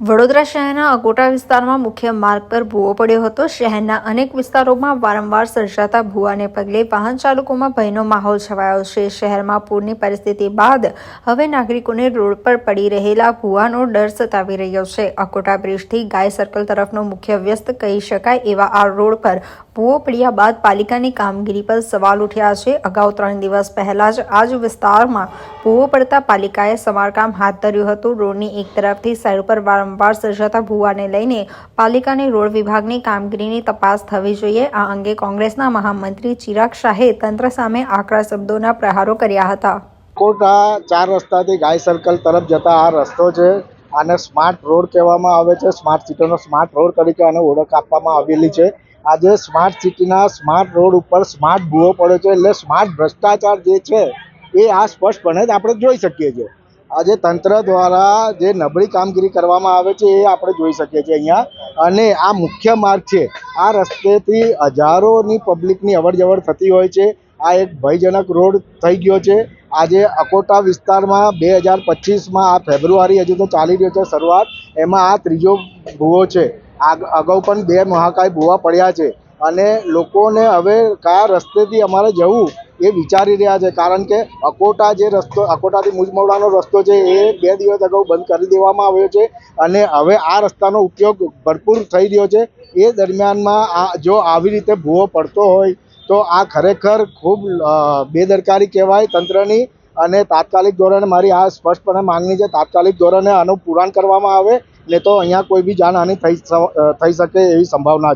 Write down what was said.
વડોદરા શહેરના અકોટા વિસ્તારમાં મુખ્ય માર્ગ પર ભૂવો પડ્યો હતો। શહેરના અનેક વિસ્તારોમાં વારંવાર સર્જાતા ભૂવાને પગલે વાહન ચાલકોમાં ભયનો માહોલ છવાયો છે। શહેરમાં પૂરની પરિસ્થિતિ બાદ હવે નાગરિકોને રોડ પર પડી રહેલા ભૂવાનો ડર સતાવી રહ્યો છે। અકોટા બ્રિજથી ગાય સર્કલ તરફનો મુખ્ય વ્યસ્ત કહી શકાય એવા આ રોડ પર ભૂવો પડ્યા બાદ પાલિકાની કામગીરી પર સવાલ ઉઠ્યા છે। અગાઉ 3 દિવસ પહેલા જ આ જ વિસ્તારમાં ભૂવો પડતા પાલિકાએ સમારકામ હાથ ધર્યું હતું। રોડની એક તરફથી સાઈડ પર વારંવાર સર્જાતા ભૂવાને લઈને પાલિકાની રોડ વિભાગની કામગીરીની તપાસ થવી જોઈએ। આ અંગે કોંગ્રેસના મહામંત્રી ચિરાગ શાહે તંત્ર સામે આકરા શબ્દોના પ્રહારો કર્યા હતા। કોટા 4 રસ્તાથી ગાય સર્કલ તરફ જતા આ રસ્તો છે। આને સ્માર્ટ રોડ કહેવામાં આવે છે। સ્માર્ટ સિટીનો સ્માર્ટ રોડ તરીકે આને ઓળખ આપવામાં આવેલી છે। આજે સ્માર્ટ સિટીના સ્માર્ટ રોડ ઉપર સ્માર્ટ ભૂવો પડ્યો છે, એટલે સ્માર્ટ ભ્રષ્ટાચાર જે છે એ આ સ્પષ્ટપણે જ આપણે જોઈ શકીએ છીએ। આજે તંત્ર દ્વારા જે નબળી કામગીરી કરવામાં આવે છે એ આપણે જોઈ શકીએ છીએ અહીંયા। અને આ મુખ્ય માર્ગ છે, આ રસ્તેથી હજારોની પબ્લિકની અવરજવર થતી હોય છે। આ એક ભયજનક રોડ થઈ ગયો છે। આજે અકોટા વિસ્તારમાં 2025માં આ ફેબ્રુઆરી હજુ તો ચાલી રહ્યો છે શરૂઆત, એમાં આ ત્રીજો ભૂવો છે। અગાઉ પણ 2 મહાકાય ભૂવા પડ્યા છે અને લોકોને હવે કયા રસ્તેથી અમારે જવું એ વિચારી રહ્યા છે, કારણ કે અકોટા જે રસ્તો અકોટાથી મુજમોડાનો રસ્તો છે એ 2 દિવસ અગાઉ બંધ કરી દેવામાં આવ્યો છે અને હવે આ રસ્તાનો ઉપયોગ ભરપૂર થઈ રહ્યો છે। એ દરમિયાનમાં જો આવી રીતે ભૂવો પડતો હોય તો આ ખરેખર ખૂબ બેદરકારી કહેવાય તંત્રની। અને તાત્કાલિક ધોરણે મારી આ સ્પષ્ટપણે માંગણી છે, તાત્કાલિક ધોરણે આનું પુરાણ કરવામાં આવે, ને તો અહીંયા કોઈ બી જાનહાનિ થઈ શકે એવી સંભાવના છે।